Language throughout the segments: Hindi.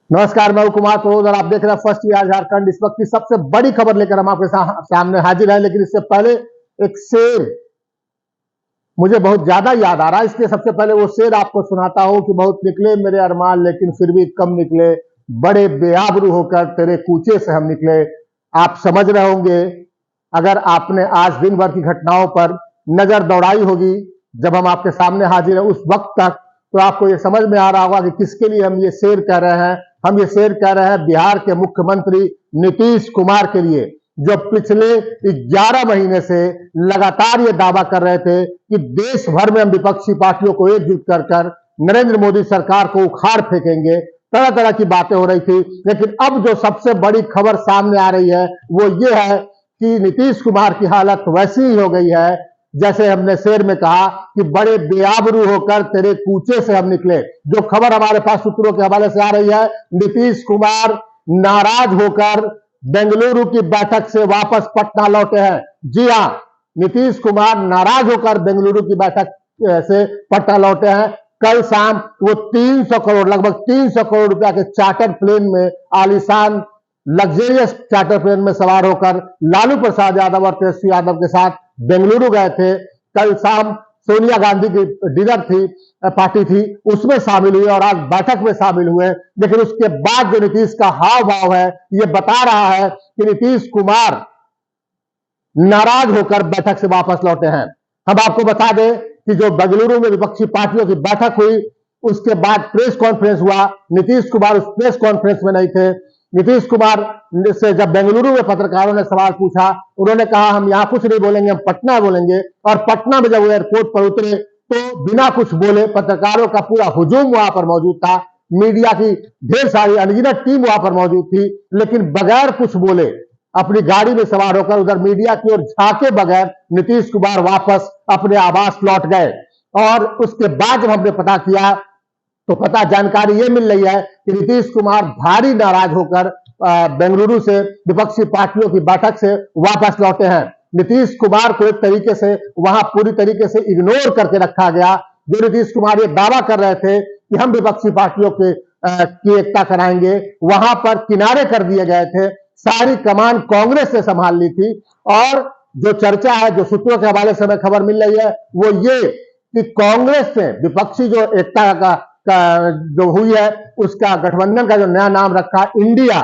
नमस्कार, मैं हूं कुमार तोज और आप देख रहे हैं फर्स्ट वी आर झारखंड। इस वक्त की सबसे बड़ी खबर लेकर हम आपके सामने हाजिर है। लेकिन इससे पहले एक शेर मुझे बहुत ज्यादा याद आ रहा है, इसलिए सबसे पहले वो शेर आपको सुनाता हूं कि बहुत निकले मेरे अरमान लेकिन फिर भी कम निकले, बड़े बेआबरू होकर तेरे कूचे से हम निकले। आप समझ रहे होंगे, अगर आपने आज दिन भर की घटनाओं पर नजर दौड़ाई होगी जब हम आपके सामने हाजिर है उस वक्त तक, तो आपको ये समझ में आ रहा होगा कि किसके लिए हम ये शेर कह रहे हैं। हम ये शेर कह रहे हैं बिहार के मुख्यमंत्री नीतीश कुमार के लिए, जो पिछले 11 महीने से लगातार ये दावा कर रहे थे कि देश भर में हम विपक्षी पार्टियों को एकजुट कर नरेंद्र मोदी सरकार को उखाड़ फेंकेंगे। तरह तरह की बातें हो रही थी, लेकिन अब जो सबसे बड़ी खबर सामने आ रही है वो ये है कि नीतीश कुमार की हालत वैसी ही हो गई है जैसे हमने शेर में कहा कि बड़े बेआबरू होकर तेरे कूचे से हम निकले। जो खबर हमारे पास सूत्रों के हवाले से आ रही है, नीतीश कुमार नाराज होकर बेंगलुरु की बैठक से वापस पटना लौटे हैं। जी हां, नीतीश कुमार नाराज होकर बेंगलुरु की बैठक से पटना लौटे हैं। कल शाम वो 300 करोड़, लगभग 300 करोड़ रुपया के चार्टर प्लेन में, आलीशान लग्जरियस चार्टर प्लेन में सवार होकर लालू प्रसाद यादव और तेजस्वी यादव के साथ बेंगलुरु गए थे। कल शाम सोनिया गांधी की डिनर थी, पार्टी थी, उसमें शामिल हुए और आज बैठक में शामिल हुए। लेकिन उसके बाद जो नीतीश का हाव भाव है ये बता रहा है कि नीतीश कुमार नाराज होकर बैठक से वापस लौटे हैं। हम आपको बता दें कि जो बेंगलुरु में विपक्षी पार्टियों की बैठक हुई उसके बाद प्रेस कॉन्फ्रेंस हुआ। नीतीश कुमार उस प्रेस कॉन्फ्रेंस में नहीं थे। नीतीश कुमार से जब बेंगलुरु में पत्रकारों ने सवाल पूछा, उन्होंने कहा हम यहां कुछ नहीं बोलेंगे, हम पटना बोलेंगे। और पटना में जब वो एयरपोर्ट पर उतरे तो बिना कुछ बोले, पत्रकारों का पूरा हुजूम वहां पर मौजूद था, मीडिया की ढेर सारी अनगिनत टीम वहां पर मौजूद थी, लेकिन बगैर कुछ बोले अपनी गाड़ी में सवार होकर उधर मीडिया की ओर झांके बगैर नीतीश कुमार वापस अपने आवास लौट गए। और उसके बाद जब हमने पता किया तो जानकारी ये मिल रही है कि नीतीश कुमार भारी नाराज होकर बेंगलुरु से विपक्षी पार्टियों की बैठक से वापस लौटे हैं। नीतीश कुमार को एक तरीके से वहां पूरी तरीके से इग्नोर करके रखा गया। जो नीतीश कुमार ये दावा कर रहे थे कि हम विपक्षी पार्टियों की एकता कराएंगे, वहां पर किनारे कर दिए गए थे। सारी कमान कांग्रेस ने संभाल ली थी। और जो चर्चा है, जो सूत्रों के हवाले से हमें खबर मिल रही है वो ये कि कांग्रेस ने विपक्षी जो एकता का जो हुई है उसका गठबंधन का जो नया नाम रखा इंडिया,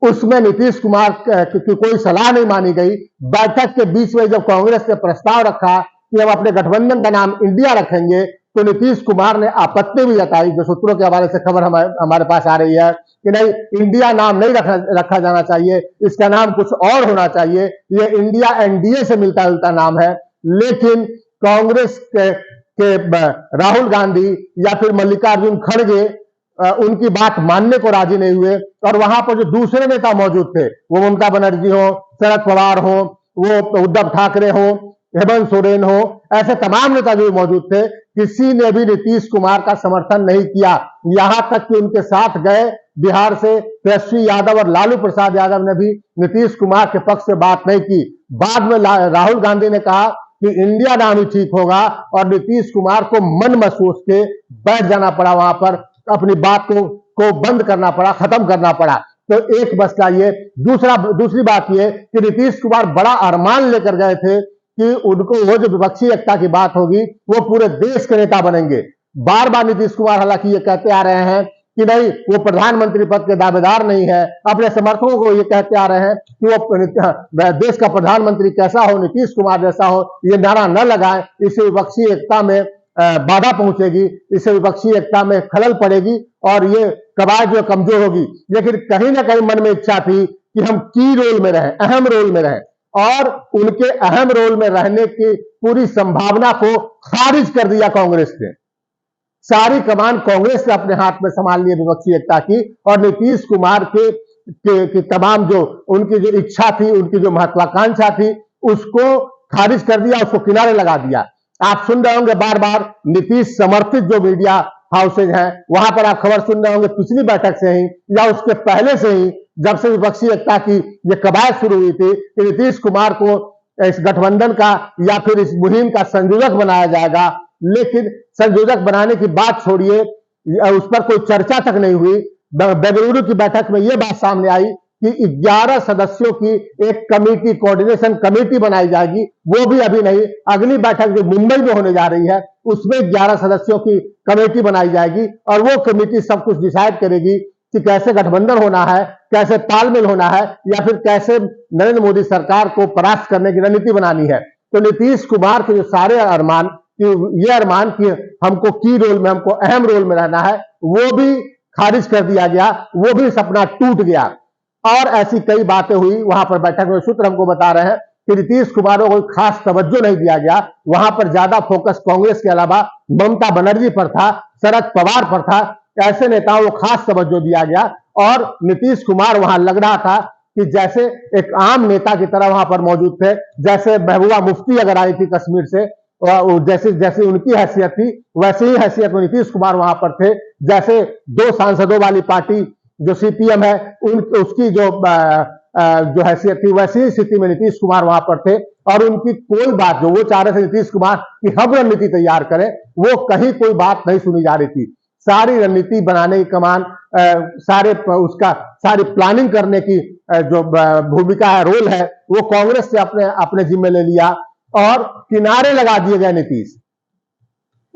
उसमें नीतीश कुमार की कोई सलाह नहीं मानी गई। बैठक के बीच में जब कांग्रेस ने प्रस्ताव रखा कि हम अपने गठबंधन का नाम इंडिया रखेंगे तो नीतीश कुमार ने आपत्ति भी जताई। जो सूत्रों के हवाले से खबर हमारे पास आ रही है कि नहीं, इंडिया नाम नहीं रखा जाना चाहिए, इसका नाम कुछ और होना चाहिए, ये इंडिया एनडीए से मिलता जुलता नाम है। लेकिन कांग्रेस के राहुल गांधी या फिर मल्लिकार्जुन खड़गे उनकी बात मानने को राजी नहीं हुए। और वहां पर जो दूसरे नेता मौजूद थे, वो ममता बनर्जी हो, शरद पवार हो, वो उद्धव ठाकरे हो, हेमंत सोरेन हो, ऐसे तमाम नेता जो मौजूद थे, किसी ने भी नीतीश कुमार का समर्थन नहीं किया। यहां तक कि उनके साथ गए बिहार से तेजस्वी यादव और लालू प्रसाद यादव ने भी नीतीश कुमार के पक्ष से बात नहीं की। बाद में राहुल गांधी ने कहा कि इंडिया नाम ही ठीक होगा और नीतीश कुमार को मन में सोच के बैठ जाना पड़ा, वहां पर अपनी बात को बंद करना पड़ा, खत्म करना पड़ा। तो एक मसला ये। दूसरी बात ये कि नीतीश कुमार बड़ा अरमान लेकर गए थे कि उनको वो जो विपक्षी एकता की बात होगी वो पूरे देश के नेता बनेंगे। बार बार नीतीश कुमार हालांकि ये कहते आ रहे हैं कि नहीं, वो प्रधानमंत्री पद के दावेदार नहीं है। अपने समर्थकों को ये कहते आ रहे हैं कि वो देश का प्रधानमंत्री कैसा हो, नीतीश कुमार जैसा हो, ये नारा न लगाएं, इससे विपक्षी एकता में बाधा पहुंचेगी, इससे विपक्षी एकता में खलल पड़ेगी और ये कवायद जो कमजोर होगी। लेकिन कहीं ना कहीं मन में इच्छा थी कि हम की रोल में रहें, अहम रोल में रहें, और उनके अहम रोल में रहने की पूरी संभावना को खारिज कर दिया कांग्रेस ने। सारी कमान कांग्रेस ने अपने हाथ में संभाल ली विपक्षी एकता की, और नीतीश कुमार के तमाम जो उनकी जो इच्छा थी, उनकी जो महत्वाकांक्षा थी, उसको खारिज कर दिया, उसको किनारे लगा दिया। आप सुन रहे होंगे बार बार नीतीश समर्थित जो मीडिया हाउसेज हैं वहां पर आप खबर सुन रहे होंगे पिछली बैठक से ही या उसके पहले से ही, जब से विपक्षी एकता की ये कवायद शुरू हुई थी कि नीतीश कुमार को इस गठबंधन का या फिर इस मुहिम का संयोजक बनाया जाएगा। लेकिन संयोजक बनाने की बात छोड़िए, उस पर कोई चर्चा तक नहीं हुई। बेंगलुरु की बैठक में यह बात सामने आई कि 11 सदस्यों की एक कमेटी, कोऑर्डिनेशन कमेटी बनाई जाएगी। वो भी अभी नहीं, अगली बैठक जो मुंबई में होने जा रही है उसमें 11 सदस्यों की कमेटी बनाई जाएगी और वो कमेटी सब कुछ डिसाइड करेगी कि कैसे गठबंधन होना है, कैसे तालमेल होना है, या फिर कैसे नरेंद्र मोदी सरकार को परास्त करने की रणनीति बनानी है। तो नीतीश कुमार के जो सारे अरमान, ये अरमान कि हमको की रोल में, हमको अहम रोल में रहना है, वो भी खारिज कर दिया गया, वो भी सपना टूट गया। और ऐसी कई बातें हुई वहां पर बैठक में। सूत्र हमको बता रहे हैं कि नीतीश कुमार को कोई खास तवज्जो नहीं दिया गया। वहां पर ज्यादा फोकस कांग्रेस के अलावा ममता बनर्जी पर था, शरद पवार पर था। ऐसे नेताओं को खास तवज्जो दिया गया और नीतीश कुमार वहां लग रहा था कि जैसे एक आम नेता की तरह वहां पर मौजूद थे। जैसे महबूबा मुफ्ती अगर आई थी कश्मीर से, जैसे जैसे उनकी हैसियत थी वैसे ही हैसियत में नीतीश कुमार वहां पर थे। जैसे 2 सांसदों वाली पार्टी जो सीपीएम है, उसकी जो हैसियत थी वैसी ही स्थिति में नीतीश कुमार वहां पर थे। और उनकी कोई बात, जो वो चाह रहे थे नीतीश कुमार की हम रणनीति तैयार करें, वो कहीं कोई बात नहीं सुनी जा रही थी। सारी रणनीति बनाने की कमान, सारी प्लानिंग करने की जो भूमिका है, रोल है, वो कांग्रेस से अपने जिम्मे ले लिया और किनारे लगा दिए गए नीतीश।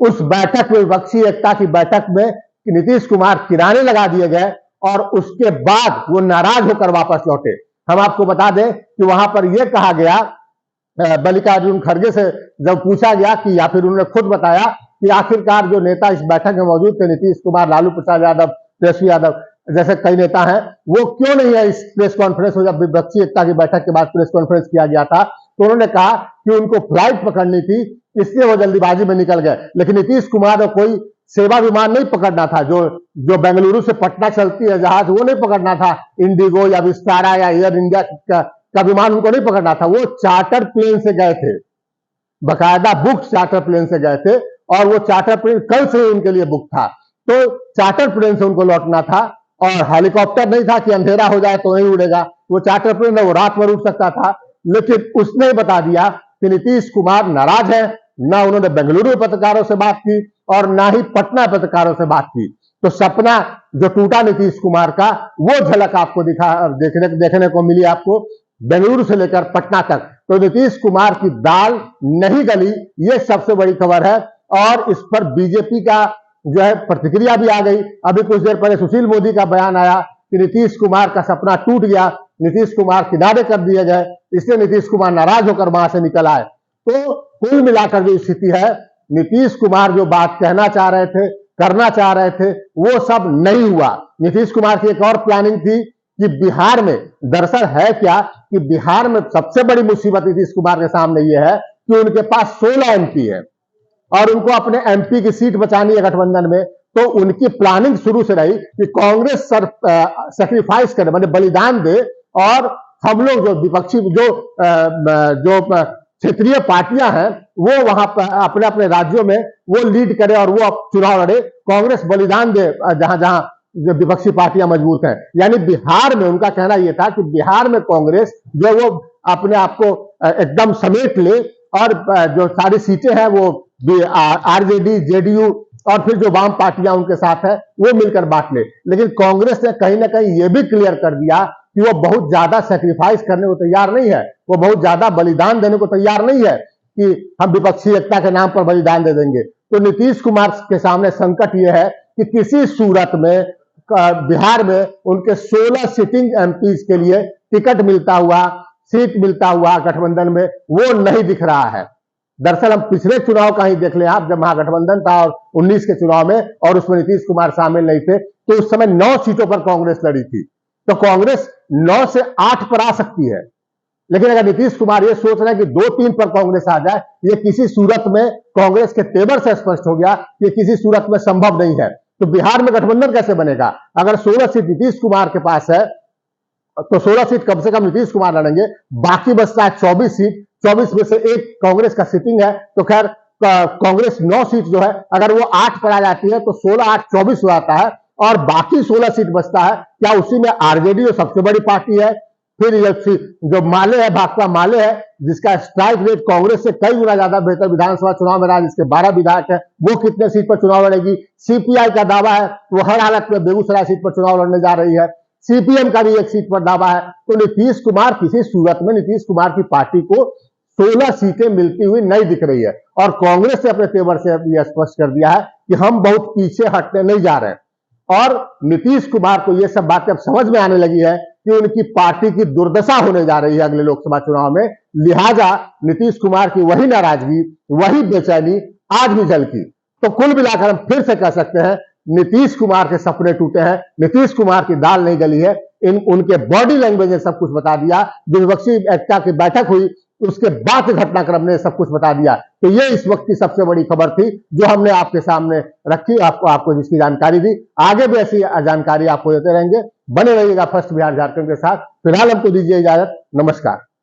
उस बैठक में, विपक्षी एकता की बैठक में नीतीश कुमार किनारे लगा दिए गए और उसके बाद वो नाराज होकर वापस लौटे। हम आपको बता दें कि वहां पर यह कहा गया, मल्लिकार्जुन खड़गे से जब पूछा गया कि, या फिर उन्होंने खुद बताया कि आखिरकार जो नेता इस बैठक में मौजूद थे, नीतीश कुमार, लालू प्रसाद यादव, तेजस्वी यादव जैसे कई नेता हैं, वो क्यों नहीं है इस प्रेस कॉन्फ्रेंस में। जब विपक्षी एकता की बैठक के बाद प्रेस कॉन्फ्रेंस किया गया था तो उन्होंने कहा कि उनको फ्लाइट पकड़नी थी, इसलिए वो जल्दीबाजी में निकल गए। लेकिन नीतीश कुमार को कोई सेवा विमान नहीं पकड़ना था। जो बेंगलुरु से पटना चलती है जहाज, वो नहीं पकड़ना था। इंडिगो या विस्तारा या एयर इंडिया का विमान उनको नहीं पकड़ना था। वो चार्टर प्लेन से गए थे, बकायदा बुक चार्टर प्लेन से गए थे और वो चार्टर प्लेन कल से उनके लिए बुक था। तो चार्टर प्लेन से उनको लौटना था और हेलीकॉप्टर नहीं था कि अंधेरा हो जाए तो नहीं उड़ेगा। वो चार्टर प्लेन है, वो रात भर उड़ सकता था। लेकिन उसने बता दिया कि नीतीश कुमार नाराज है। ना उन्होंने बेंगलुरु पत्रकारों से बात की और ना ही पटना पत्रकारों से बात की। तो सपना जो टूटा नीतीश कुमार का, वो झलक आपको देखने को मिली आपको, बेंगलुरु से लेकर पटना तक। तो नीतीश कुमार की दाल नहीं गली, ये सबसे बड़ी खबर है। और इस पर बीजेपी का जो है प्रतिक्रिया भी आ गई। अभी कुछ देर पहले सुशील मोदी का बयान आया कि नीतीश कुमार का सपना टूट गया, नीतीश कुमार किनारे कर दिए गए, इसलिए नीतीश कुमार नाराज होकर वहां से निकल आए। तो कुल मिलाकर जो स्थिति है, नीतीश कुमार जो बात कहना चाह रहे थे, करना चाह रहे थे, वो सब नहीं हुआ। नीतीश कुमार की एक और प्लानिंग थी कि बिहार में, दरअसल है क्या कि बिहार में सबसे बड़ी मुसीबत नीतीश कुमार के सामने ये है कि उनके पास 16 एमपी है और उनको अपने एमपी की सीट बचानी है गठबंधन में। तो उनकी प्लानिंग शुरू से रही कि कांग्रेस सैक्रिफाइस करे, मतलब बलिदान दे, और हम लोग जो विपक्षी जो क्षेत्रीय पार्टियां हैं वो वहां पर अपने अपने राज्यों में वो लीड करे और वो चुनाव लड़े। कांग्रेस बलिदान दे जहां जहां विपक्षी पार्टियां मजबूत हैं। यानी बिहार में उनका कहना यह था कि बिहार में कांग्रेस जो वो अपने आप को एकदम समेट ले और जो सारी सीटें हैं वो आरजेडी, जेडीयू और फिर जो वाम पार्टियां उनके साथ है वो मिलकर बांट ले। लेकिन कांग्रेस ने कहीं ना कहीं ये भी क्लियर कर दिया कि वो बहुत ज्यादा सेक्रीफाइस करने को तैयार नहीं है, वो बहुत ज्यादा बलिदान देने को तैयार नहीं है कि हम विपक्षी एकता के नाम पर बलिदान दे देंगे। तो नीतीश कुमार के सामने संकट ये है कि किसी सूरत में बिहार में उनके 16 सिटिंग एमपीज के लिए टिकट मिलता हुआ, सीट मिलता हुआ गठबंधन में वो नहीं दिख रहा है। दरअसल हम पिछले चुनाव का ही देख लें आप, जब महागठबंधन था और 19 के चुनाव में, और उसमें नीतीश कुमार शामिल नहीं थे, तो उस समय 9 सीटों पर कांग्रेस लड़ी थी। तो कांग्रेस 9 से 8 पर आ सकती है। लेकिन अगर नीतीश कुमार ये सोच रहे हैं कि 2-3 पर कांग्रेस आ जाए, ये किसी सूरत में कांग्रेस के तेवर से स्पष्ट हो गया कि किसी सूरत में संभव नहीं है। तो बिहार में गठबंधन कैसे बनेगा? अगर 16 सीट नीतीश कुमार के पास है तो 16 सीट कम से कम नीतीश कुमार लड़ेंगे, बाकी बचता है 24 सीट। 24 में से एक कांग्रेस का सिटिंग है। तो खैर कांग्रेस 9 सीट जो है, अगर वो 8 पर आ जाती है तो 16-8 24 हो जाता है और बाकी 16 सीट बचता है। क्या उसी में आरजेडी जो सबसे बड़ी पार्टी है, फिर ये जो माले है, भाकपा माले है, जिसका स्ट्राइक रेट कांग्रेस से कई गुना ज्यादा बेहतर विधानसभा चुनाव में रहा, जिसके 12 विधायक है, वो कितने सीट पर चुनाव लड़ेगी। सीपीआई का दावा है वो हर हालत में बेगूसराय सीट पर चुनाव लड़ने जा रही है। सीपीएम का भी एक सीट पर दावा है। तो नीतीश कुमार, किसी सूरत में नीतीश कुमार की पार्टी को 16 सीटें मिलती हुई नहीं दिख रही है। और कांग्रेस से अपने तेवर से यह स्पष्ट कर दिया है कि हम बहुत पीछे हटने नहीं जा रहे हैं। और नीतीश कुमार को यह सब बातें अब समझ में आने लगी है कि उनकी पार्टी की दुर्दशा होने जा रही है अगले लोकसभा चुनाव में। लिहाजा नीतीश कुमार की वही नाराजगी, वही बेचैनी आज भी झलकी। तो कुल मिलाकर हम फिर से कह सकते हैं, नीतीश कुमार के सपने टूटे हैं, नीतीश कुमार की दाल नहीं गली है। उनके बॉडी लैंग्वेज ने सब कुछ बता दिया। विपक्षी एकता की बैठक हुई, उसके बाद घटनाक्रम ने सब कुछ बता दिया। तो ये इस वक्त की सबसे बड़ी खबर थी जो हमने आपके सामने रखी, आपको जिसकी जानकारी दी। आगे भी ऐसी जानकारी आपको देते रहेंगे। बने रहिएगा फर्स्ट बिहार झारखंड के साथ। फिलहाल हमको दीजिए इजाजत। नमस्कार।